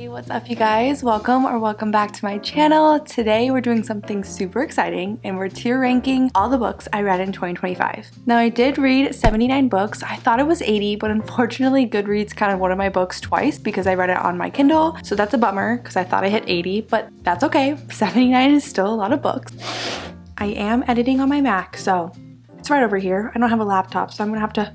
Hey, what's up you guys? Welcome back to my channel. Today we're doing something super exciting and we're tier ranking all the books I read in 2025. Now I did read 79 books. I thought it was 80, but unfortunately Goodreads counted one of my books twice because I read it on my Kindle. So that's a bummer because I thought I hit 80, but that's okay. 79 is still a lot of books. I am editing on my Mac, so it's right over here. I don't have a laptop, so I'm gonna have to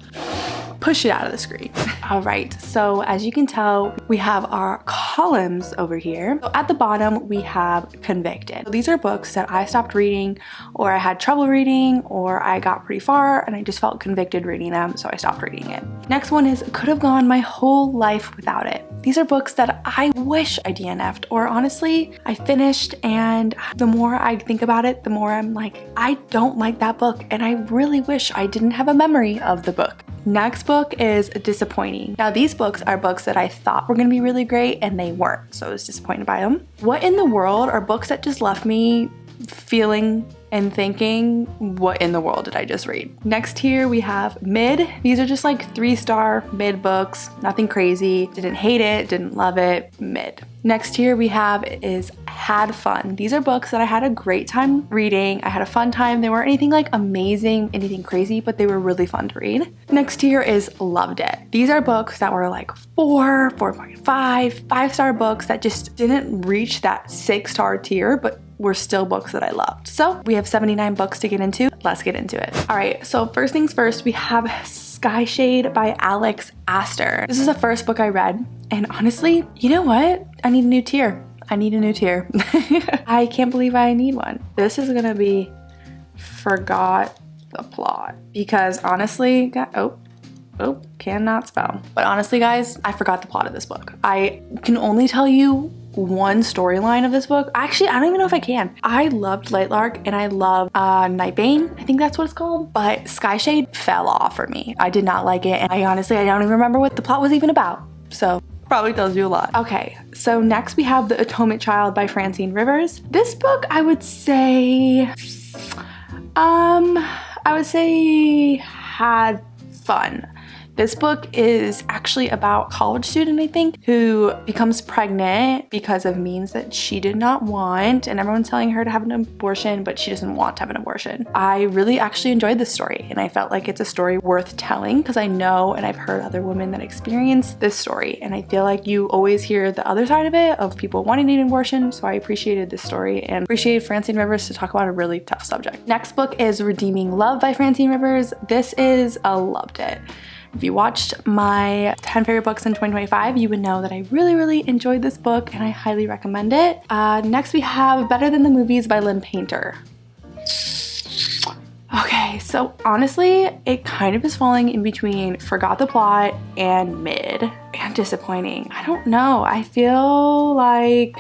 push it out of the screen. All right, so as you can tell, we have our columns over here. So at the bottom, we have convicted. So these are books that I stopped reading, or I had trouble reading, or I got pretty far and I just felt convicted reading them, so I stopped reading it. Next one is could have gone my whole life without it. These are books that I wish I DNF'd, or honestly, I finished, and the more I think about it, the more I'm like, I don't like that book, and I really wish I didn't have a memory of the book. Next book is disappointing. Now these books are books that I thought were gonna be really great and they weren't, so I was disappointed by them. What in the world are books that just left me feeling and thinking, what in the world did I just read? Next here we have mid. These are just like 3-star mid books, nothing crazy. Didn't hate it, didn't love it, mid. Next here we have is had fun. These are books that I had a great time reading. I had a fun time. They weren't anything like amazing, anything crazy, but they were really fun to read. Next here is loved it. These are books that were like 4, 4.5, 5-star books that just didn't reach that 6-star tier, but were still books that I loved. So we have 79 books to get into. Let's get into it. All right, so first things first, we have Sky Shade by Alex Astor. This is the first book I read, and honestly, you know what? I need a new tier. I need a new tier. I can't believe I need one. This is gonna be forgot the plot, because honestly, cannot spell. But honestly, guys, I forgot the plot of this book. I can only tell you one storyline of this book. Actually, I don't even know if I can. I loved Lightlark and I loved Nightbane. I think that's what it's called. But Sky Shade fell off for me. I did not like it. And I don't even remember what the plot was even about. So probably tells you a lot. Okay, so next we have The Atonement Child by Francine Rivers. This book, I would say had fun. This book is actually about a college student, I think, who becomes pregnant because of means that she did not want, and everyone's telling her to have an abortion, but she doesn't want to have an abortion. I really actually enjoyed this story, and I felt like it's a story worth telling because I know and I've heard other women that experience this story, and I feel like you always hear the other side of it, of people wanting an abortion, so I appreciated this story and appreciated Francine Rivers to talk about a really tough subject. Next book is Redeeming Love by Francine Rivers. This is a loved it. If you watched my 10 favorite books in 2025, you would know that I really enjoyed this book and I highly recommend it. Next we have Better Than the Movies by Lynn Painter. Okay, so honestly, it kind of is falling in between forgot the plot and mid and disappointing. I don't know. I feel like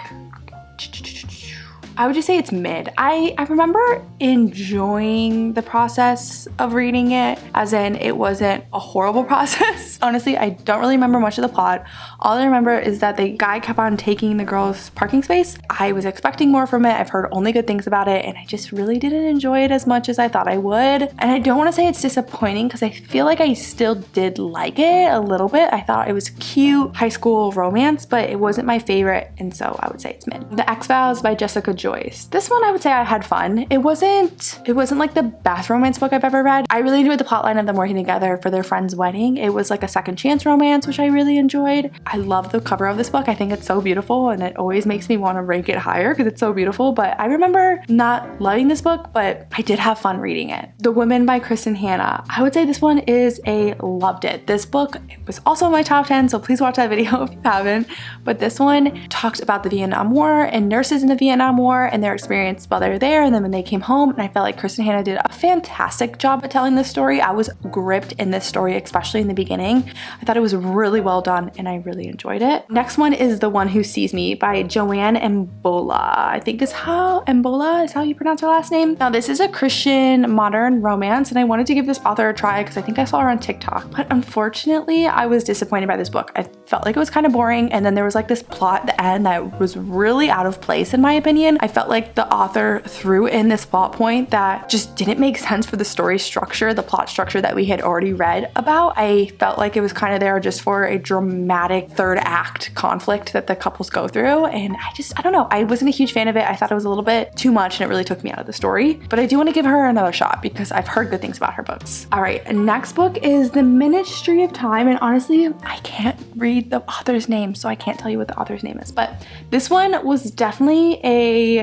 I would just say it's mid. I remember enjoying the process of reading it, as in it wasn't a horrible process. Honestly, I don't really remember much of the plot. All I remember is that the guy kept on taking the girl's parking space. I was expecting more from it. I've heard only good things about it, and I just really didn't enjoy it as much as I thought I would. And I don't want to say it's disappointing because I feel like I still did like it a little bit. I thought it was cute high school romance, but it wasn't my favorite, and so I would say it's mid. The X-Files by Jessica Joyce. This one I would say I had fun. It wasn't like the best romance book I've ever read. I really enjoyed the plotline of them working together for their friend's wedding. It was like a second chance romance, which I really enjoyed. I love the cover of this book. I think it's so beautiful and it always makes me want to rank it higher because it's so beautiful. But I remember not loving this book, but I did have fun reading it. The Women by Kristen Hanna. I would say this one is a loved it. This book, it was also in my top 10, so please watch that video if you haven't. But this one talked about the Vietnam War and nurses in the Vietnam War and their experience while they were there and then when they came home, and I felt like Kristen Hanna did a fantastic job at telling this story. I was gripped in this story, especially in the beginning. I thought it was really well done and I really enjoyed it. Next one is The One Who Sees Me by Joanne Mbola. I think Mbola is how you pronounce her last name. Now this is a Christian modern romance and I wanted to give this author a try because I think I saw her on TikTok, but unfortunately I was disappointed by this book. I felt like it was kind of boring, and then there was like this plot at the end that was really out of place in my opinion. I felt like the author threw in this plot point that just didn't make sense for the story structure, the plot structure that we had already read about. I felt like it was kind of there just for a dramatic third act conflict that the couples go through. And I don't know. I wasn't a huge fan of it. I thought it was a little bit too much and it really took me out of the story. But I do want to give her another shot because I've heard good things about her books. All right, next book is The Ministry of Time. And honestly, I can't read the author's name, so I can't tell you what the author's name is. But this one was definitely a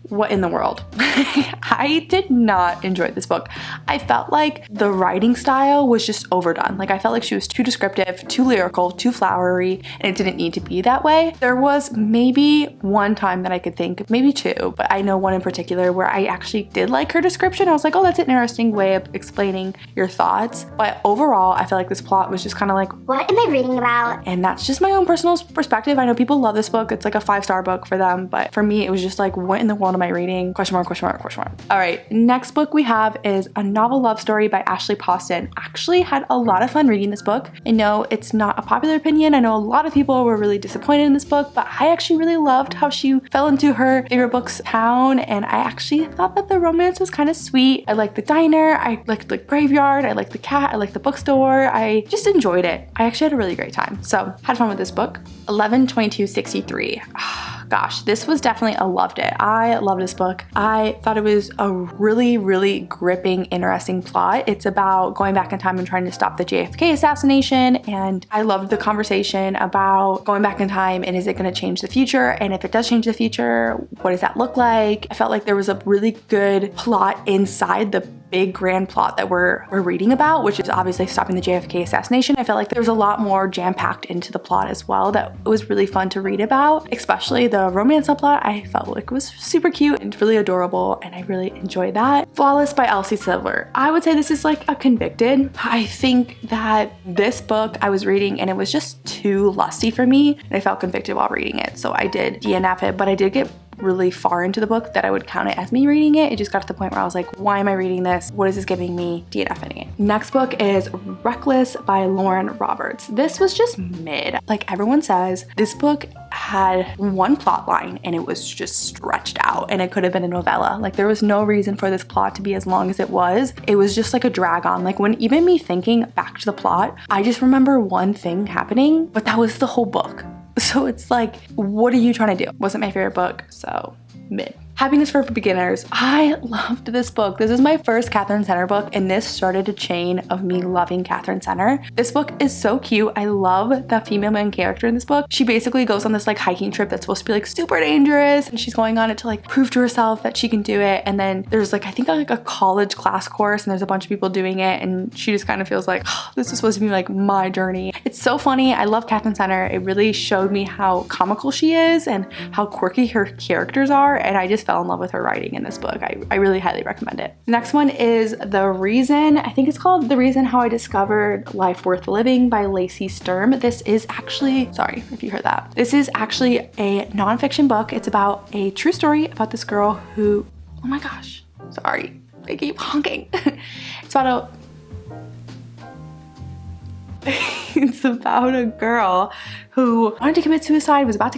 what in the world? I did not enjoy this book. I felt like the writing style was just overdone. Like I felt like she was too descriptive, too lyrical, too flowery, and it didn't need to be that way. There was maybe one time that I could think, maybe two, but I know one in particular where I actually did like her description. I was like, oh, that's an interesting way of explaining your thoughts. But overall, I feel like this plot was just kind of like, what am I reading about? And that's just my own personal perspective. I know people love this book. It's like a 5-star book for them, but for me, it was just like, what in the world am I reading? Question mark, question mark, question mark. All right, next book we have is A Novel Love Story by Ashley Poston. Actually had a lot of fun reading this book. I know it's not a popular opinion. I know a lot of people were really disappointed in this book, but I actually really loved how she fell into her favorite book's town, and I actually thought that the romance was kind of sweet. I liked the diner, I liked the graveyard, I liked the cat, I liked the bookstore. I just enjoyed it. I actually had a really great time. So had fun with this book. 11/22/63. Gosh, this was definitely a loved it. I love this book. I thought it was a really, really gripping, interesting plot. It's about going back in time and trying to stop the JFK assassination. And I loved the conversation about going back in time and is it going to change the future? And if it does change the future, what does that look like? I felt like there was a really good plot inside the big grand plot that we're reading about, which is obviously stopping the JFK assassination. I felt like there was a lot more jam-packed into the plot as well that was really fun to read about, especially the romance subplot. I felt like it was super cute and really adorable, and I really enjoyed that. Flawless by Elsie Silver. I would say this is like a Convicted. I think that this book I was reading and it was just too lusty for me, and I felt convicted while reading it, so I did DNF it, but I did get really far into the book that I would count it as me reading it. It just got to the point where I was like, why am I reading this? What is this giving me? DNFing it. Next book is Reckless by Lauren Roberts. This was just mid. Like everyone says, this book had one plot line and it was just stretched out and it could have been a novella. Like there was no reason for this plot to be as long as it was. It was just like a drag on. Like when even me thinking back to the plot, I just remember one thing happening, but that was the whole book. So it's like, what are you trying to do? Wasn't my favorite book, so mid. Happiness for Beginners. I loved this book. This is my first Catherine Center book, and this started a chain of me loving Catherine Center. This book is so cute. I love the female main character in this book. She basically goes on this like hiking trip that's supposed to be like super dangerous, and she's going on it to like prove to herself that she can do it. And then there's like, I think like a college class course, and there's a bunch of people doing it, and she just kind of feels like, oh, this is supposed to be like my journey. It's so funny. I love Catherine Center. It really showed me how comical she is and how quirky her characters are, and I just fell in love with her writing in this book. I really highly recommend it. The next one is The Reason. I think it's called The Reason How I Discovered Life Worth Living by Lacey Sturm. This is actually, sorry if you heard that. This is actually a nonfiction book. It's about a true story about this girl who, oh my gosh, sorry, I keep honking. It's about it's about a girl who wanted to commit suicide, was about to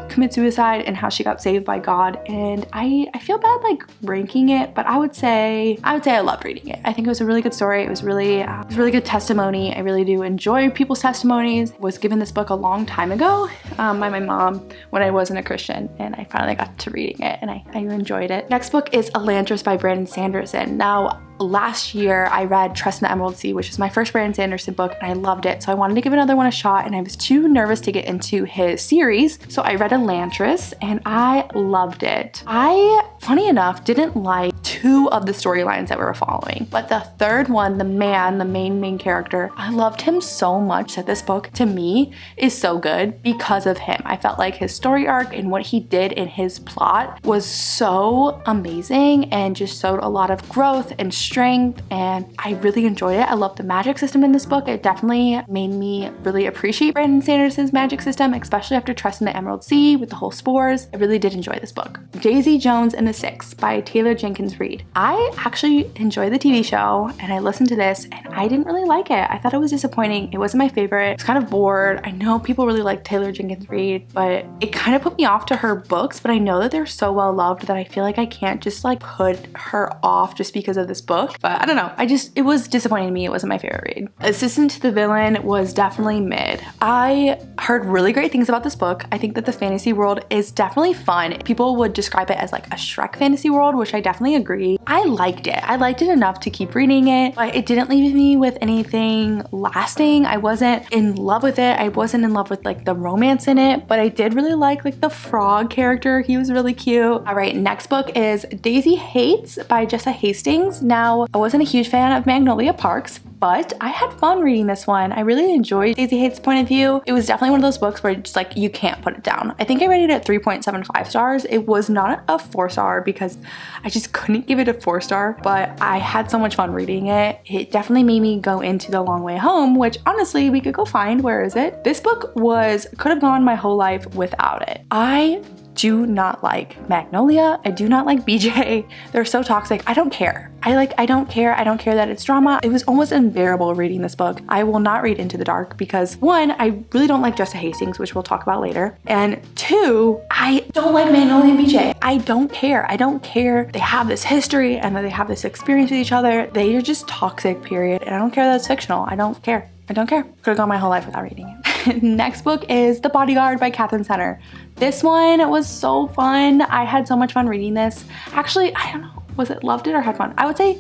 commit suicide, and how she got saved by God. And I feel bad like ranking it, but I would say I loved reading it. I think it was a really good story. It was really good testimony. I really do enjoy people's testimonies. Was given this book a long time ago by my mom when I wasn't a Christian, and I finally got to reading it, and I enjoyed it. Next book is Elantris by Brandon Sanderson. Now, last year I read Trust in the Emerald Sea, which is my first Brandon Sanderson book, and I loved it. So I wanted to give another one a shot, and I was too nervous to get into his series. So I read Elantris and I loved it. I, funny enough, didn't like two of the storylines that we were following, but the third one, the main character, I loved him so much that this book to me is so good because of him. I felt like his story arc and what he did in his plot was so amazing and just showed a lot of growth and strength, and I really enjoyed it. I love the magic system in this book. It definitely made me really appreciate Brandon Sanderson's magic system, especially after Trust in the Emerald Sea with the whole spores. I really did enjoy this book. Daisy Jones and the Six by Taylor Jenkins Reid. read. I actually enjoyed the TV show and I listened to this and I didn't really like it. I thought it was disappointing. It wasn't my favorite. I was kind of bored. I know people really like Taylor Jenkins Reid, but it kind of put me off to her books, but I know that they're so well loved that I feel like I can't just like put her off just because of this book. But I don't know. It was disappointing to me. It wasn't my favorite read. Assistant to the Villain was definitely mid. I heard really great things about this book. I think that the fantasy world is definitely fun. People would describe it as like a Shrek fantasy world, which I definitely agree. I liked it. I liked it enough to keep reading it, but it didn't leave me with anything lasting. I wasn't in love with it. I wasn't in love with like the romance in it, but I did really like the frog character. He was really cute. All right, next book is Daisy Hates by Jessa Hastings. Now, I wasn't a huge fan of Magnolia Parks, but I had fun reading this one. I really enjoyed Daisy Hates' point of view. It was definitely one of those books where it's like you can't put it down. I think I rated it at 3.75 stars. It was not a 4-star because I just couldn't give it a 4-star, but I had so much fun reading it. It definitely made me go into The Long Way Home, which honestly we could go find. Where is it? This book could have gone my whole life without it. I do not like Magnolia. I do not like BJ. They're so toxic. I don't care. I don't care. I don't care that it's drama. It was almost unbearable reading this book. I will not read Into the Dark because 1, I really don't like Jessa Hastings, which we'll talk about later. And 2, I don't like Magnolia and BJ. I don't care. I don't care. They have this history and they have this experience with each other. They are just toxic, period. And I don't care that it's fictional. I don't care. I don't care. Could have gone my whole life without reading it. Next book is The Bodyguard by Catherine Center. This one was so fun. I had so much fun reading this. Actually, I don't know. Was it loved it or had fun? I would say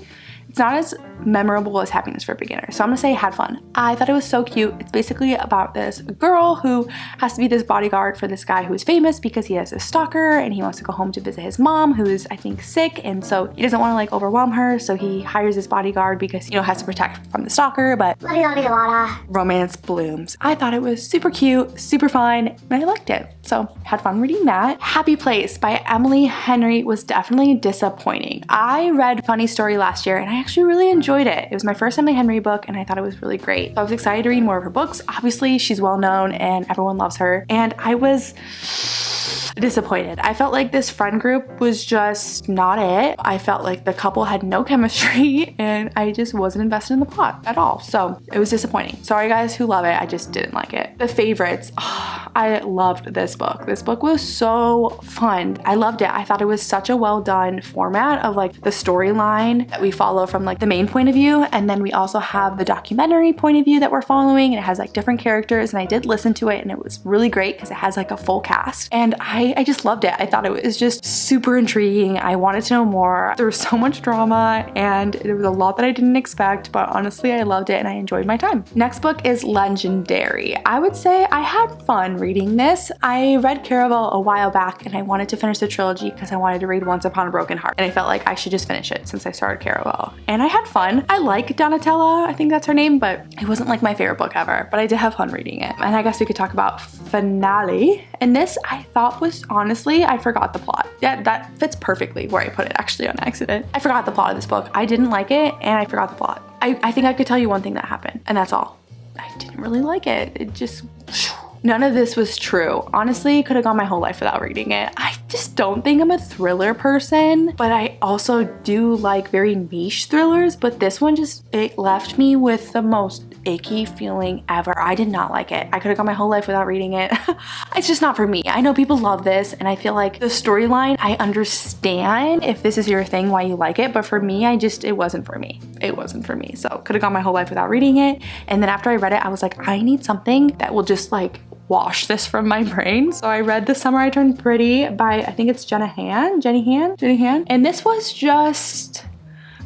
it's not as memorable as Happiness for Beginners. So I'm gonna say had fun. I thought it was so cute. It's basically about this girl who has to be this bodyguard for this guy who's famous because he has a stalker and he wants to go home to visit his mom who is, I think, sick. And so he doesn't want to like overwhelm her. So he hires this bodyguard because, you know, has to protect from the stalker, but romance blooms. I thought it was super cute, super fun, and I liked it. So had fun reading that. Happy Place by Emily Henry was definitely disappointing. I read Funny Story last year and I actually really enjoyed it. It was my first Emily Henry book and I thought it was really great. So I was excited to read more of her books. Obviously, she's well known and everyone loves her. And I was disappointed. I felt like this friend group was just not it. I felt like the couple had no chemistry and I just wasn't invested in the plot at all. So it was disappointing. Sorry guys who love it. I just didn't like it. The Favorites. Oh, I loved this book. This book was so fun. I loved it. I thought it was such a well done format of like the storyline that we follow from like the main point of view. And then we also have the documentary point of view that we're following and it has like different characters. And I did listen to it and it was really great because it has like a full cast. And I just loved it. I thought it was just super intriguing. I wanted to know more. There was so much drama and there was a lot that I didn't expect, but honestly, I loved it and I enjoyed my time. Next book is Legendary. I would say I had fun reading this. I read Caraval a while back and I wanted to finish the trilogy because I wanted to read Once Upon a Broken Heart and I felt like I should just finish it since I started Caraval. And I had fun. I like Donatella, I think that's her name, but it wasn't like my favorite book ever, but I did have fun reading it. And I guess we could talk about Finale. And this I thought was honestly, I forgot the plot. Yeah, that fits perfectly where I put it actually on accident. I forgot the plot of this book. I didn't like it and I forgot the plot. I think I could tell you one thing that happened and that's all. I didn't really like it. It just... None of this was true. Honestly, could have gone my whole life without reading it. I just don't think I'm a thriller person, but I also do like very niche thrillers, but this one just, it left me with the most icky feeling ever. I did not like it. I could have gone my whole life without reading it. It's just not for me. I know people love this and I feel like the storyline, I understand if this is your thing, why you like it, but for me, it wasn't for me. It wasn't for me. So could have gone my whole life without reading it. And then after I read it, I was like, I need something that will just like wash this from my brain. So I read The Summer I Turned Pretty by, I think it's Jenny Han. And this was just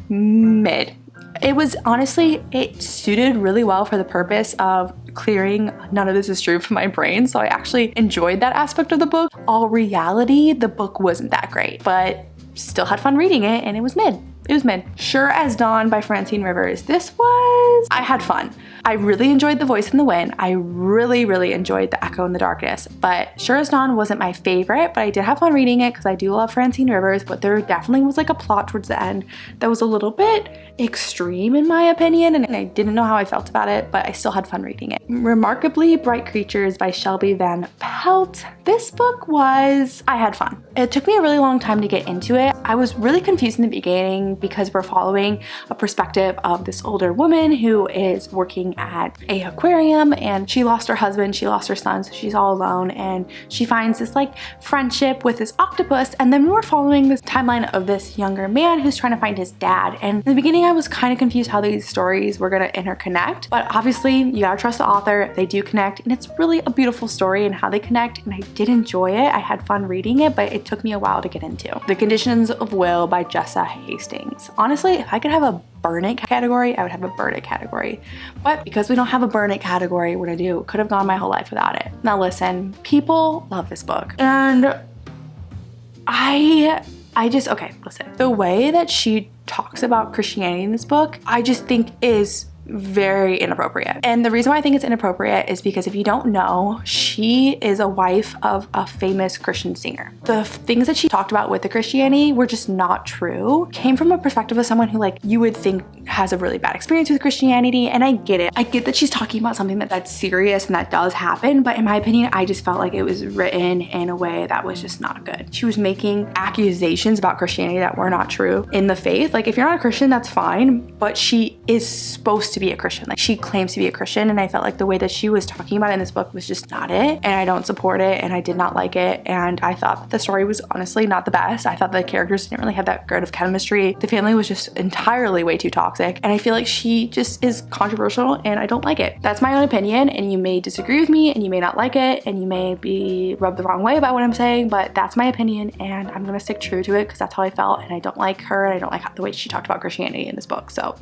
mid. It was honestly, it suited really well for the purpose of clearing none of this is true from my brain. So I actually enjoyed that aspect of the book. All reality, the book wasn't that great, but still had fun reading it and it was mid. It was mid. Sure as Dawn by Francine Rivers. I had fun. I really enjoyed The Voice in the Wind. I really enjoyed The Echo in the Darkness, but Sure as Dawn wasn't my favorite, but I did have fun reading it because I do love Francine Rivers, but there definitely was like a plot towards the end that was a little bit extreme in my opinion, and I didn't know how I felt about it, but I still had fun reading it. Remarkably Bright Creatures by Shelby Van Pelt. This book I had fun. It took me a really long time to get into it. I was really confused in the beginning because we're following a perspective of this older woman who is working at a aquarium, and she lost her husband, she lost her son, so she's all alone, and she finds this like friendship with this octopus, and then we're following this timeline of this younger man who's trying to find his dad. And in the beginning I was kind of confused how these stories were gonna interconnect, but obviously you gotta trust the author, they do connect, and it's really a beautiful story and how they connect, and I did enjoy it. I had fun reading it, but it took me a while to get into. The Conditions of Will by Jessa Hastings. Honestly, if I could have a burn it category, I would have a burn it category. But because we don't have a burn it category, what I do could have gone my whole life without it. Now listen, people love this book, and I just, okay, listen. The way that she talks about Christianity in this book, I just think is very inappropriate. And the reason why I think it's inappropriate is because if you don't know, she is a wife of a famous Christian singer. The things that she talked about with the Christianity were just not true. Came from a perspective of someone who like you would think has a really bad experience with Christianity, and I get it. I get that she's talking about something that's serious and that does happen, but in my opinion, I just felt like it was written in a way that was just not good. She was making accusations about Christianity that were not true in the faith. Like if you're not a Christian, that's fine, but she is supposed to be a Christian. Like she claims to be a Christian, and I felt like the way that she was talking about it in this book was just not it, and I don't support it, and I did not like it, and I thought that the story was honestly not the best. I thought the characters didn't really have that good of chemistry. The family was just entirely way too toxic, and I feel like she just is controversial, and I don't like it. That's my own opinion, and you may disagree with me, and you may not like it, and you may be rubbed the wrong way about what I'm saying, but that's my opinion, and I'm gonna stick true to it because that's how I felt, and I don't like her, and I don't like the way she talked about Christianity in this book, so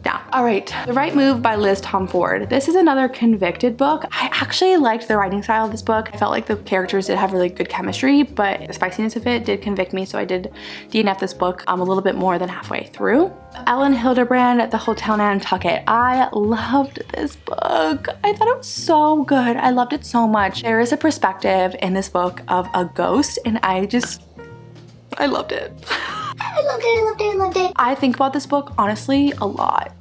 yeah. All right, The Right Move by Liz Tom Ford. This is another convicted book. I actually liked the writing style of this book. I felt like the characters did have really good chemistry, but the spiciness of it did convict me, so I did DNF this book a little bit more than halfway through. Ellen Hildebrand, The Hotel Nantucket. I loved this book. I thought it was so good. I loved it so much. There is a perspective in this book of a ghost, and I loved it. I loved it. I think about this book, honestly, a lot.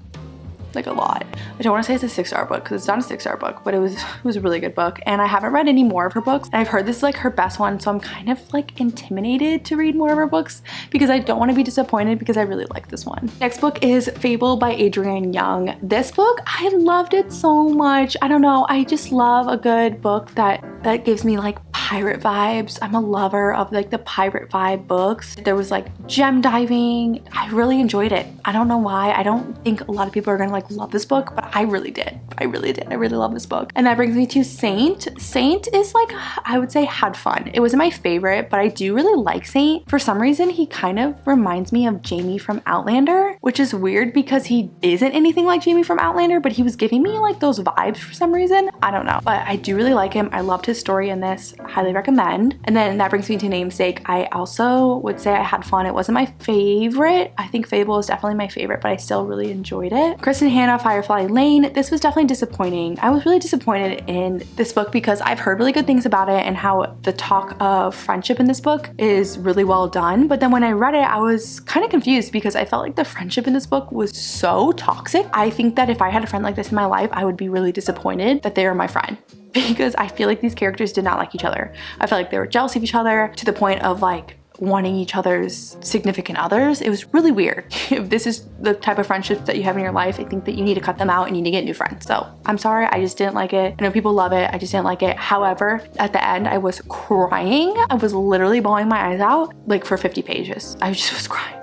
Like a lot. I don't want to say it's a 6-star book because it's not a 6-star book, but it was a really good book, and I haven't read any more of her books, and I've heard this is like her best one, so I'm kind of like intimidated to read more of her books because I don't want to be disappointed because I really like this one. Next book is Fable by Adrienne Young. This book, I loved it so much. I don't know, I just love a good book that gives me like pirate vibes. I'm a lover of like the pirate vibe books. There was like gem diving. I really enjoyed it. I don't know why. I don't think a lot of people are gonna like love this book, but I really did. I really love this book. And that brings me to Saint. Saint is like, I would say had fun. It wasn't my favorite, but I do really like Saint. For some reason, he kind of reminds me of Jamie from Outlander, which is weird because he isn't anything like Jamie from Outlander, but he was giving me like those vibes for some reason. I don't know, but I do really like him. I loved his story in this. Highly recommend. And then that brings me to Namesake. I also would say I had fun. It wasn't my favorite. I think Fable is definitely my favorite, but I still really enjoyed it. Kristen Hanna, Firefly Lane. This was definitely disappointing. I was really disappointed in this book because I've heard really good things about it and how the talk of friendship in this book is really well done. But then when I read it, I was kind of confused because I felt like the friendship in this book was so toxic. I think that if I had a friend like this in my life, I would be really disappointed that they are my friend, because I feel like these characters did not like each other. I felt like they were jealous of each other to the point of like wanting each other's significant others. It was really weird. If this is the type of friendships that you have in your life, I think that you need to cut them out and you need to get new friends. So I'm sorry, I just didn't like it. I know people love it, I just didn't like it. However, at the end, I was crying. I was literally bawling my eyes out like for 50 pages. I just was crying.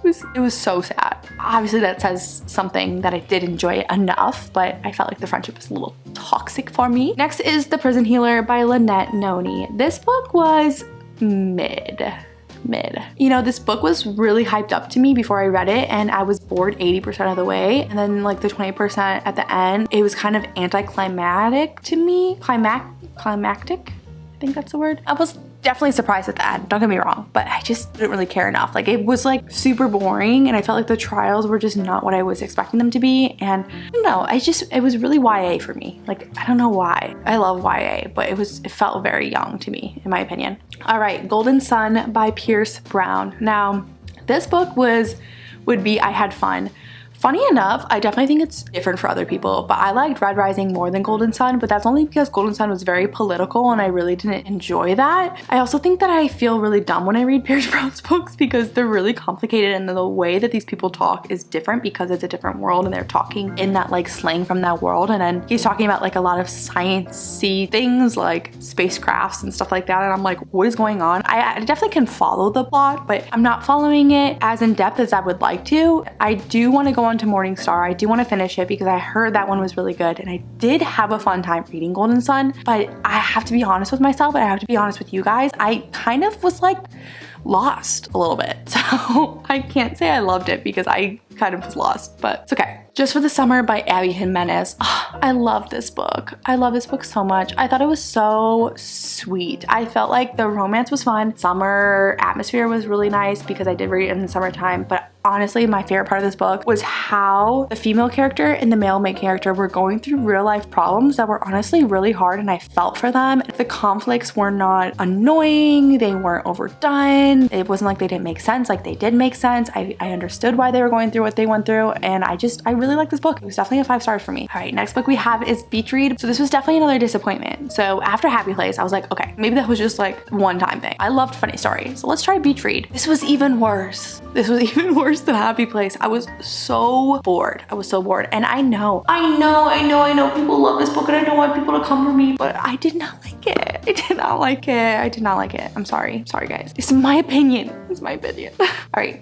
It was so sad. Obviously that says something that I did enjoy it enough, but I felt like the friendship was a little toxic for me. Next is The Prison Healer by Lynette Noni. This book was mid. You know, this book was really hyped up to me before I read it, and I was bored 80% of the way, and then like the 20% at the end, it was kind of anticlimactic to me. Climactic? I think that's the word. I definitely surprised at the end, don't get me wrong, but I just didn't really care enough. Like it was like super boring and I felt like the trials were just not what I was expecting them to be. And I don't know, it was really YA for me. Like, I don't know why. I love YA, but it felt very young to me, in my opinion. All right, Golden Sun by Pierce Brown. Now, this book would be I had fun. Funny enough, I definitely think it's different for other people, but I liked Red Rising more than Golden Sun, but that's only because Golden Sun was very political and I really didn't enjoy that. I also think that I feel really dumb when I read Pierce Brown's books because they're really complicated and the way that these people talk is different because it's a different world and they're talking in that like slang from that world. And then he's talking about like a lot of science-y things like spacecrafts and stuff like that. And I'm like, what is going on? I definitely can follow the plot, but I'm not following it as in depth as I would like to. I do want to go on to Morningstar. I do want to finish it because I heard that one was really good and I did have a fun time reading Golden Sun, but I have to be honest with myself and I have to be honest with you guys. I kind of was like lost a little bit. So I can't say I loved it because I kind of was lost, but it's okay. Just for the Summer by Abby Jimenez. Oh, I love this book. I love this book so much. I thought it was so sweet. I felt like the romance was fun. Summer atmosphere was really nice because I did read it in the summertime, but honestly, my favorite part of this book was how the female character and the male main character were going through real life problems that were honestly really hard and I felt for them. The conflicts were not annoying. They weren't overdone. It wasn't like they didn't make sense. Like they did make sense. I understood why they were going through what they went through and I really like this book. It was definitely a 5 stars for me. All right, next book we have is Beach Read. So this was definitely another disappointment. So after Happy Place, I was like, okay, maybe that was just like one time thing. I loved Funny Story, so let's try Beach Read. This was even worse. This was even worse than Happy Place. I was so bored. I was so bored. And I know people love this book and I don't want people to come for me, but I did not like it. I did not like it. I did not like it. I'm sorry. Sorry guys. It's my opinion. It's my opinion. All right.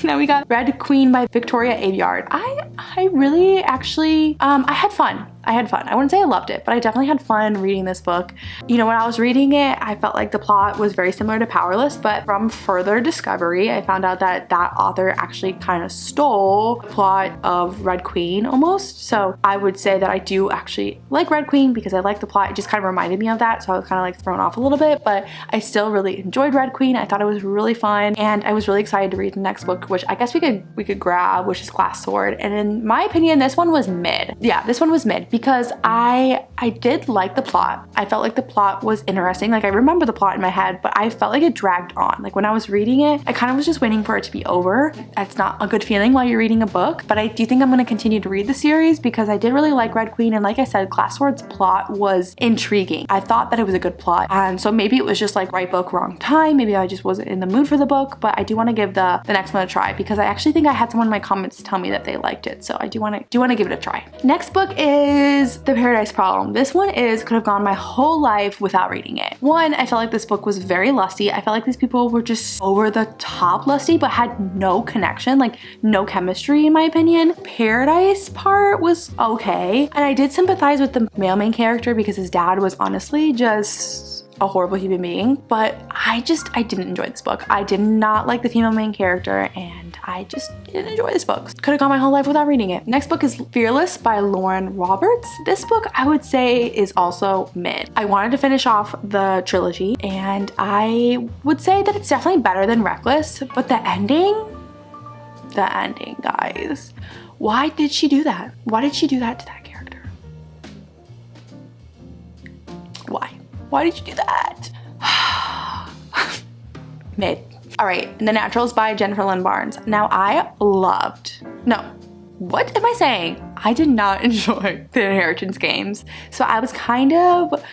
Now we got Red Queen by Victoria Aveyard. I really actually, I had fun. I wouldn't say I loved it, but I definitely had fun reading this book. You know, when I was reading it, I felt like the plot was very similar to Powerless, but from further discovery, I found out that that author actually kind of stole the plot of Red Queen almost. So I would say that I do actually like Red Queen because I like the plot. It just kind of reminded me of that. So I was kind of like thrown off a little bit, but I still really enjoyed Red Queen. I thought it was really fun and I was really excited to read the next book, which I guess we could grab, which is Glass Sword. And in my opinion, this one was mid. Yeah, this one was mid. Because I did like the plot. I felt like the plot was interesting. Like I remember the plot in my head, but I felt like it dragged on. Like when I was reading it, I kind of was just waiting for it to be over. That's not a good feeling while you're reading a book, but I do think I'm going to continue to read the series because I did really like Red Queen. And like I said, Glass Sword's plot was intriguing. I thought that it was a good plot. And so maybe it was just like right book, wrong time. Maybe I just wasn't in the mood for the book, but I do want to give the next one a try because I actually think I had someone in my comments tell me that they liked it. So I do want to give it a try. Next book is The Paradise Problem. This one could have gone my whole life without reading it. One, I felt like this book was very lusty. I felt like these people were just over the top lusty, but had no connection, like no chemistry in my opinion. Paradise part was okay. And I did sympathize with the male main character because his dad was honestly just a horrible human being, but I didn't enjoy this book. I did not like the female main character and I just didn't enjoy this book. Could have gone my whole life without reading it. Next book is Fearless by Lauren Roberts. This book I would say is also mid. I wanted to finish off the trilogy and I would say that it's definitely better than Reckless, but the ending guys, why did she do that? Why did she do that to that character? Why did you do that? Mid. All right, and The Naturals by Jennifer Lynn Barnes. Now what am I saying? I did not enjoy the Inheritance games. So I was kind of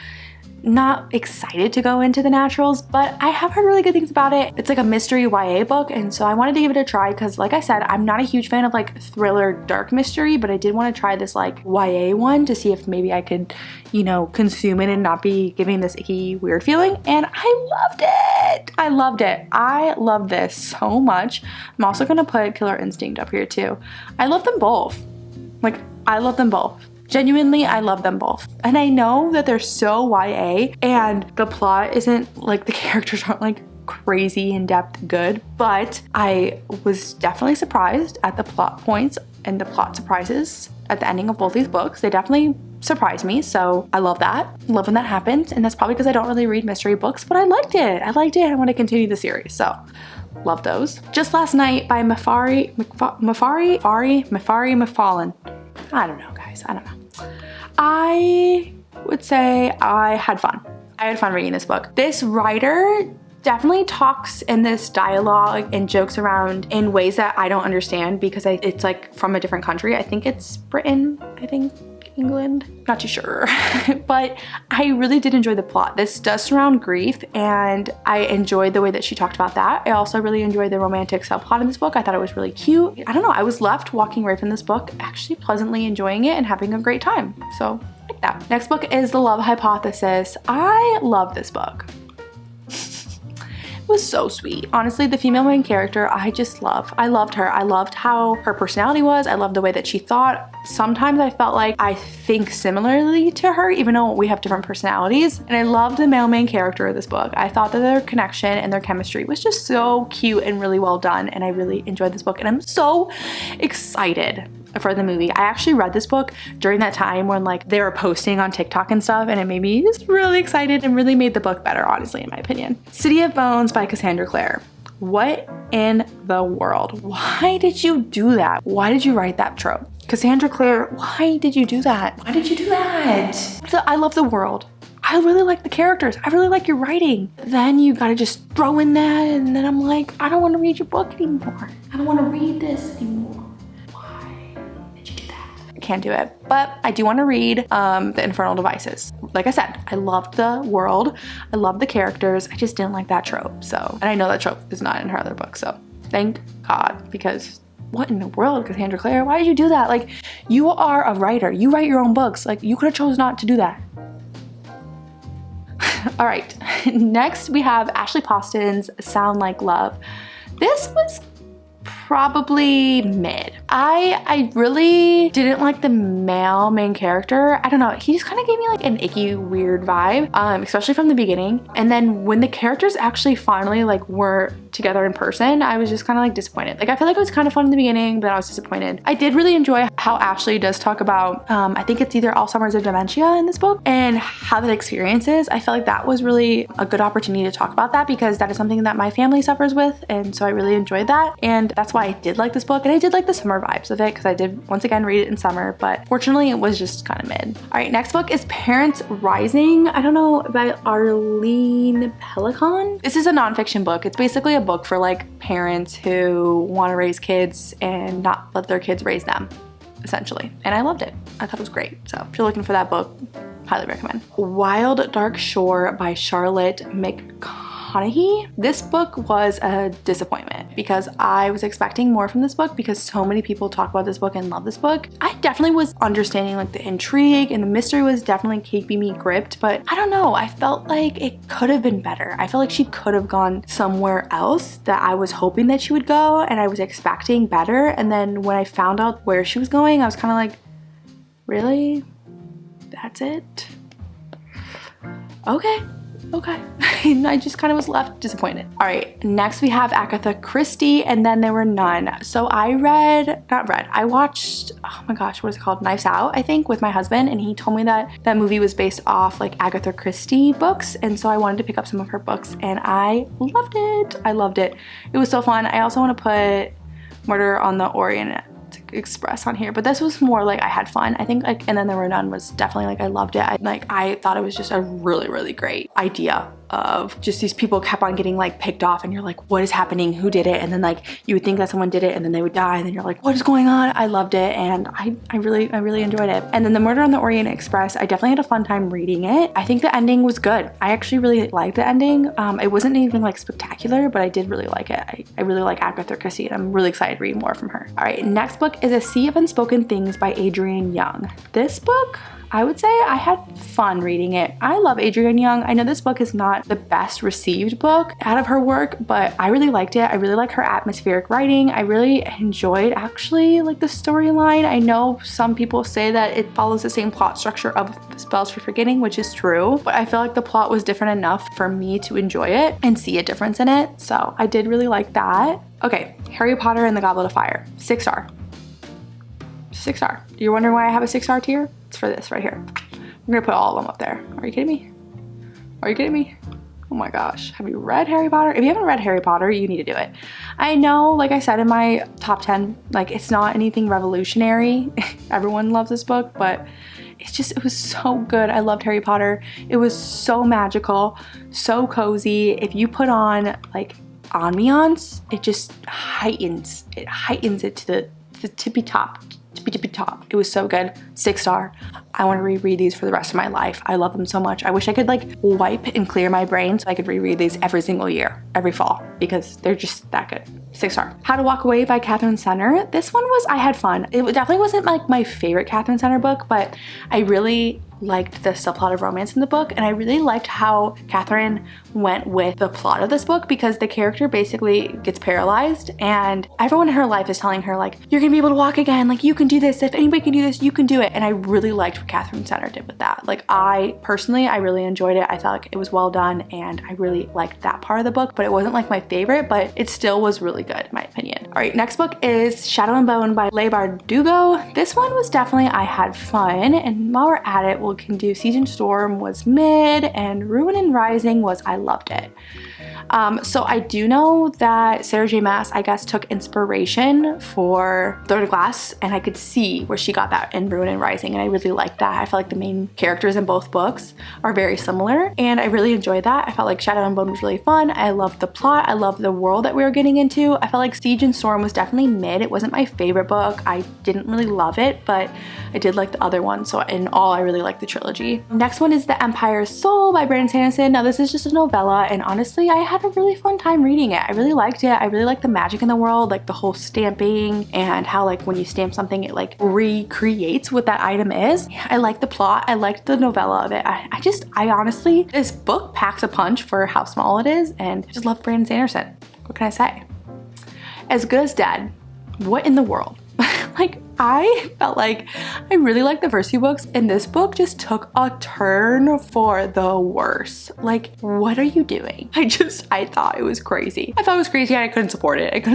not excited to go into The Naturals, but I have heard really good things about it. It's like a mystery YA book, and so I wanted to give it a try because like I said, I'm not a huge fan of like thriller dark mystery, but I did want to try this like YA one to see if maybe I could, you know, consume it and not be giving this icky weird feeling, and I loved it. I love this so much. I'm also gonna put Killer Instinct up here too. I love them both. Like, I love them both. Genuinely, I love them both. And I know that they're so YA and the plot isn't like, the characters aren't like crazy in-depth good, but I was definitely surprised at the plot points and the plot surprises. at the ending of both these books. They definitely surprised me, so I love that. Love when that happens, and that's probably because I don't really read mystery books, but I liked it. I liked it. I want to continue the series, so love those. Just Last Night by Mafallen. I don't know, guys. I don't know. I would say I had fun. I had fun reading this book. This writer definitely talks in this dialogue and jokes around in ways that I don't understand because it's like from a different country. I think it's Britain, I think England, not too sure. But I really did enjoy the plot. This does surround grief, and I enjoyed the way that she talked about that. I also really enjoyed the romantic subplot in this book. I thought it was really cute. I don't know, I was left walking away from this book actually pleasantly enjoying it and having a great time. So like that. Next book is The Love Hypothesis. I love this book. Was so sweet. Honestly, the female main character, I loved her. I loved how her personality was. I loved the way that she thought. Sometimes I felt like I think similarly to her, even though we have different personalities. And I loved the male main character of this book. I thought that their connection and their chemistry was just so cute and really well done. And I really enjoyed this book. And I'm so excited for the movie. I actually read this book during that time when like they were posting on TikTok and stuff, and it made me just really excited and really made the book better, honestly, in my opinion. City of Bones by Cassandra Clare. What in the world? Why did you do that? Why did you write that trope? Cassandra Clare, why did you do that? Why did you do that? I love the world. I really like the characters. I really like your writing. Then you gotta just throw in that, and then I'm like, I don't want to read your book anymore. I don't want to read this anymore. Can't do it, but I do want to read The Infernal Devices. Like I said, I loved the world, I loved the characters, I just didn't like that trope. So, and I know that trope is not in her other book, so thank God, because what in the world, Cassandra Clare, why did you do that? Like, you are a writer, you write your own books, like you could have chose not to do that. All right, next we have Ashley Poston's Sound Like Love. This was probably mid. I really didn't like the male main character. I don't know, he just kind of gave me like an icky, weird vibe, especially from the beginning. And then when the characters actually finally like were together in person, I was just kind of like disappointed. Like I feel like it was kind of fun in the beginning, but I was disappointed. I did really enjoy how Ashley does talk about, I think it's either Alzheimer's or dementia in this book, and how that experience is. I felt like that was really a good opportunity to talk about that because that is something that my family suffers with, and so I really enjoyed that. And that's why I did like this book, and I did like the summer vibes of it because I did once again read it in summer, but fortunately it was just kind of mid. All right, next book is Parents Rising. I don't know, by Arlene Pelican. This is a nonfiction book. It's basically a book for like parents who want to raise kids and not let their kids raise them, essentially. And I loved it. I thought it was great. So if you're looking for that book, highly recommend. Wild Dark Shore by Charlotte McConaughey. This book was a disappointment because I was expecting more from this book because so many people talk about this book and love this book. I definitely was understanding like the intrigue and the mystery was definitely keeping me gripped, but I don't know, I felt like it could have been better. I felt like she could have gone somewhere else that I was hoping that she would go, and I was expecting better. And then when I found out where she was going, I was kind of like, really? That's it? Okay. And I just kind of was left disappointed. All right, next we have Agatha Christie, and then there were none. So I watched, oh my gosh, what is it called? Knives Out, I think, with my husband, and he told me that that movie was based off like Agatha Christie books, and so I wanted to pick up some of her books, and I loved it. I loved it. It was so fun. I also want to put Murder on the Orient Express on here, but this was more like I had fun, I think. Like, and then there were none was definitely like I loved it. I thought it was just a really great idea of just these people kept on getting like picked off, and you're like, what is happening? Who did it? And then like you would think that someone did it, and then they would die, and then you're like, what is going on? I loved it, and I really enjoyed it. And then the Murder on the Orient Express, I definitely had a fun time reading it. I think the ending was good. I actually really liked the ending. It wasn't anything like spectacular, but I did really like it. I really like Agatha Christie, and I'm really excited to read more from her. All right, next book is A Sea of Unspoken Things by Adrienne Young. This book, I would say I had fun reading it. I love Adrienne Young. I know this book is not the best received book out of her work, but I really liked it. I really like her atmospheric writing. I really enjoyed actually like the storyline. I know some people say that it follows the same plot structure of Spells for Forgetting, which is true, but I feel like the plot was different enough for me to enjoy it and see a difference in it. So I did really like that. Okay, Harry Potter and the Goblet of Fire, 6 star. 6-star. You're wondering why I have a 6-star tier? It's for this right here. I'm gonna put all of them up there. Are you kidding me? Are you kidding me? Oh my gosh, have you read Harry Potter? If you haven't read Harry Potter, you need to do it. I know, like I said in my top 10, like it's not anything revolutionary. Everyone loves this book, but it was so good. I loved Harry Potter. It was so magical, so cozy. If you put on like ambiance, it just heightens it to the tippy top. It was so good. 6-star. I want to reread these for the rest of my life. I love them so much. I wish I could like wipe and clear my brain so I could reread these every single year, every fall, because they're just that good. 6-star. How to Walk Away by Catherine Center. This one I had fun. It definitely wasn't like my favorite Catherine Center book, but I really liked the subplot of romance in the book, and I really liked how Catherine went with the plot of this book, because the character basically gets paralyzed and everyone in her life is telling her like, you're gonna be able to walk again, like you can do this, if anybody can do this, you can do it. And I really liked what Catherine Center did with that. Like I really enjoyed it. I thought like it was well done and I really liked that part of the book, but it wasn't like my favorite, but it still was really good in my opinion. All right, next book is Shadow and Bone by Leigh Bardugo. This one was definitely, I had fun, and while we're at it, we can do Siege and Storm was mid, and Ruin and Rising was, I loved it. So I do know that Sarah J Maas, I guess, took inspiration for Throne of Glass, and I could see where she got that in Ruin and Rising, and I really liked that. I felt like the main characters in both books are very similar, and I really enjoyed that. I felt like Shadow and Bone was really fun. I loved the plot. I loved the world that we were getting into. I felt like Siege and Storm was definitely mid. It wasn't my favorite book. I didn't really love it, but I did like the other one, so in all, I really liked the trilogy. Next one is The Empire's Soul by Brandon Sanderson. Now, this is just a novella, and honestly, I had a really fun time reading it. I really liked it. I really liked the magic in the world, like the whole stamping and how like when you stamp something, it like recreates what that item is. I liked the plot. I liked the novella of it. I honestly, this book packs a punch for how small it is, and I just love Brandon Sanderson. What can I say? As Good as Dead. What in the world? Like, I felt like I really liked the first few books, and this book just took a turn for the worse. Like, what are you doing? I thought it was crazy. I thought it was crazy and I couldn't support it.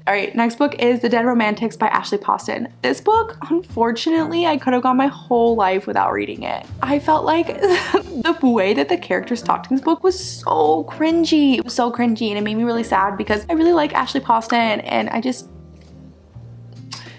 All right, next book is The Dead Romantics by Ashley Poston. This book, unfortunately, I could have gone my whole life without reading it. I felt like the way that the characters talked in this book was so cringy. It was so cringy, and it made me really sad because I really like Ashley Poston, and I just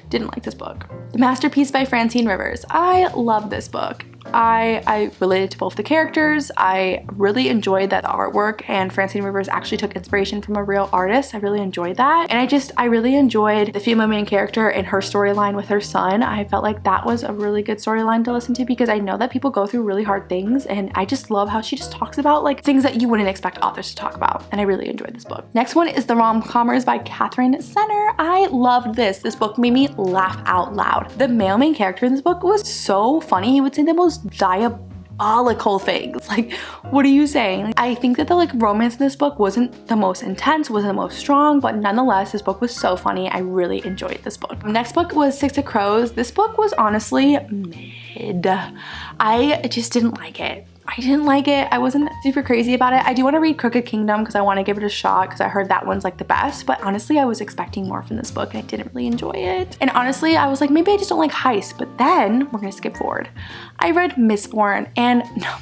didn't like this book. The Masterpiece by Francine Rivers. I love this book. I related to both the characters. I really enjoyed that artwork, and Francine Rivers actually took inspiration from a real artist. I really enjoyed that. And I really enjoyed the female main character and her storyline with her son. I felt like that was a really good storyline to listen to, because I know that people go through really hard things, and I just love how she just talks about like things that you wouldn't expect authors to talk about, and I really enjoyed this book. Next one is The Rom-Commers by Catherine Center. I loved this. This book made me laugh out loud. The male main character in this book was so funny. He would say the most diabolical things. Like, what are you saying? I think that the like romance in this book wasn't the most intense, wasn't the most strong, but nonetheless, this book was so funny. I really enjoyed this book. Next book was Six of Crows. This book was honestly mid. I just didn't like it. I wasn't super crazy about it. I do want to read Crooked Kingdom because I want to give it a shot, because I heard that one's like the best, but honestly, I was expecting more from this book and I didn't really enjoy it. And honestly, I was like, maybe I just don't like heist, but then we're gonna skip forward. I read Mistborn, and no.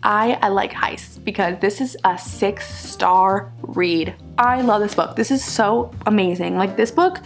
I like heists because this is a 6-star read. I love this book. This is so amazing. Like, this book,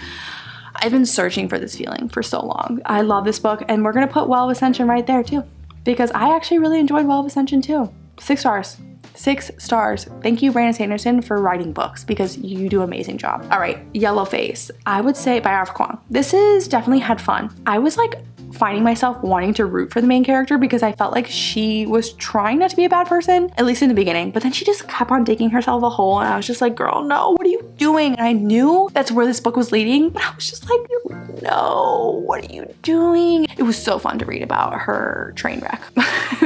I've been searching for this feeling for so long. I love this book, and we're gonna put Well of Ascension right there too, because I actually really enjoyed Well of Ascension too. 6 stars. 6 stars. Thank you, Brandon Sanderson, for writing books, because you do an amazing job. All right, Yellow Face. I would say by Arif Kwong. This is definitely had fun. I was like finding myself wanting to root for the main character because I felt like she was trying not to be a bad person, at least in the beginning, but then she just kept on digging herself a hole, and I was just like, girl, no, what are you doing? And I knew that's where this book was leading, but I was just like, no, what are you doing? It was so fun to read about her train wreck.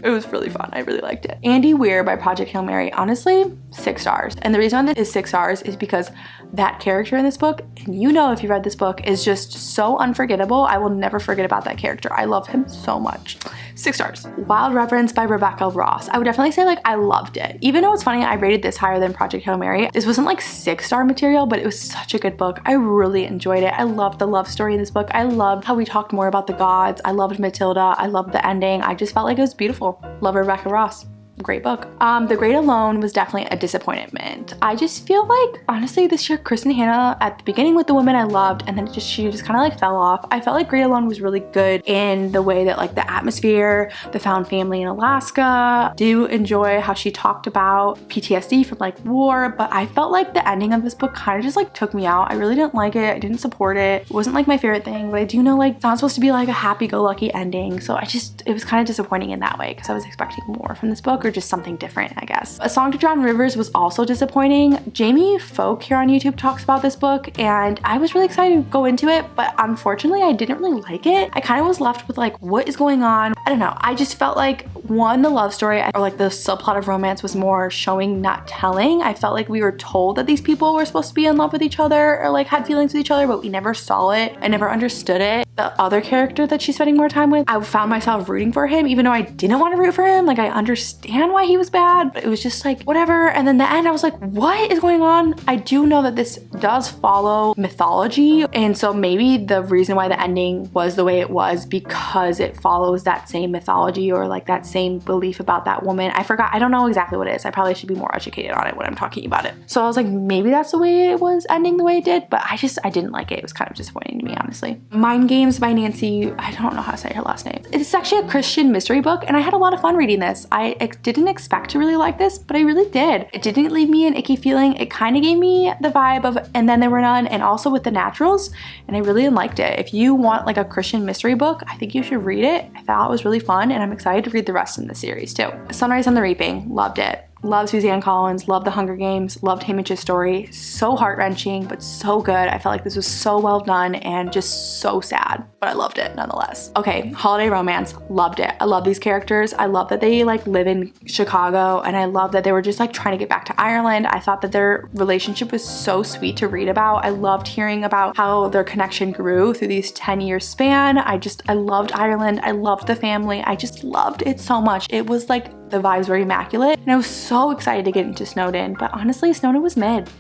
It was really fun. I really liked it. Andy Weir by Project Hail Mary, honestly, 6 stars. And the reason why this is 6 stars is because that character in this book, and you know if you read this book, is just so unforgettable. I will never forget about that character. I love him so much. 6 stars. Wild Reverence by Rebecca Ross. I would definitely say like I loved it. Even though it's funny, I rated this higher than Project Hail Mary. This wasn't like 6-star material, but it was such a good book. I really enjoyed it. I loved the love story in this book. I loved how we talked more about the gods. I loved Matilda. I loved the ending. I just felt like it was beautiful. Love Rebecca Ross. Great book. The Great Alone was definitely a disappointment. I just feel like, honestly, this year, Kristen Hanna at the beginning with the women I loved, and then she just kind of like fell off. I felt like Great Alone was really good in the way that like the atmosphere, the found family in Alaska. Do enjoy how she talked about PTSD from like war, but I felt like the ending of this book kind of just like took me out. I really didn't like it. I didn't support it. It wasn't like my favorite thing, but I do know like it's not supposed to be like a happy-go-lucky ending. So it was kind of disappointing in that way because I was expecting more from this book, or just something different, I guess. A Song to Drown Rivers was also disappointing. Jamie Folk here on YouTube talks about this book, and I was really excited to go into it, but unfortunately I didn't really like it. I kind of was left with like, what is going on? I don't know. I just felt like, one, the love story or like the subplot of romance was more showing, not telling. I felt like we were told that these people were supposed to be in love with each other or like had feelings with each other, but we never saw it. I never understood it. The other character that she's spending more time with, I found myself rooting for him, even though I didn't want to root for him. Like, I understand why he was bad, but it was just like, whatever. And then the end, I was like, what is going on? I do know that this does follow mythology. And so maybe the reason why the ending was the way it was because it follows that same mythology or like that same belief about that woman. I forgot. I don't know exactly what it is. I probably should be more educated on it when I'm talking about it. So I was like, maybe that's the way it was ending the way it did, but I didn't like it. It was kind of disappointing to me, honestly. Mind Games by Nancy, I don't know how to say her last name. It's actually a Christian mystery book, and I had a lot of fun reading this. I didn't expect to really like this, but I really did. It didn't leave me an icky feeling. It kind of gave me the vibe of And Then There Were None, and also With the Naturals, and I really liked it. If you want like a Christian mystery book, I think you should read it. I thought it was really fun, and I'm excited to read the rest in the series too. Sunrise on the Reaping, loved it. Love Suzanne Collins, love The Hunger Games, loved Haymitch's story. So heart-wrenching, but so good. I felt like this was so well done and just so sad, but I loved it nonetheless. Okay, Holiday Romance, loved it. I love these characters. I love that they like live in Chicago, and I love that they were just like trying to get back to Ireland. I thought that their relationship was so sweet to read about. I loved hearing about how their connection grew through these 10-year span. I loved Ireland. I loved the family. I just loved it so much. It was like the vibes were immaculate, and I was so excited to get into Snowden, but honestly, Snowden was mid.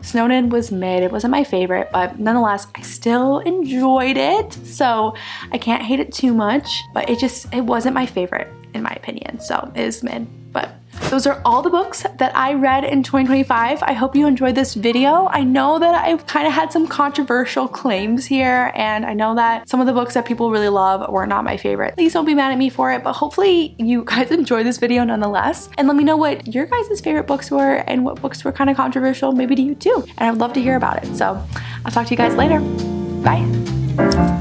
Snowden was mid. It wasn't my favorite, but nonetheless, I still enjoyed it, so I can't hate it too much, but it wasn't my favorite in my opinion, so it is mid. But those are all the books that I read in 2025. I hope you enjoyed this video. I know that I've kind of had some controversial claims here, and I know that some of the books that people really love were not my favorite. Please don't be mad at me for it, but hopefully you guys enjoyed this video nonetheless. And let me know what your guys' favorite books were and what books were kind of controversial maybe to you too. And I'd love to hear about it. So I'll talk to you guys later. Bye.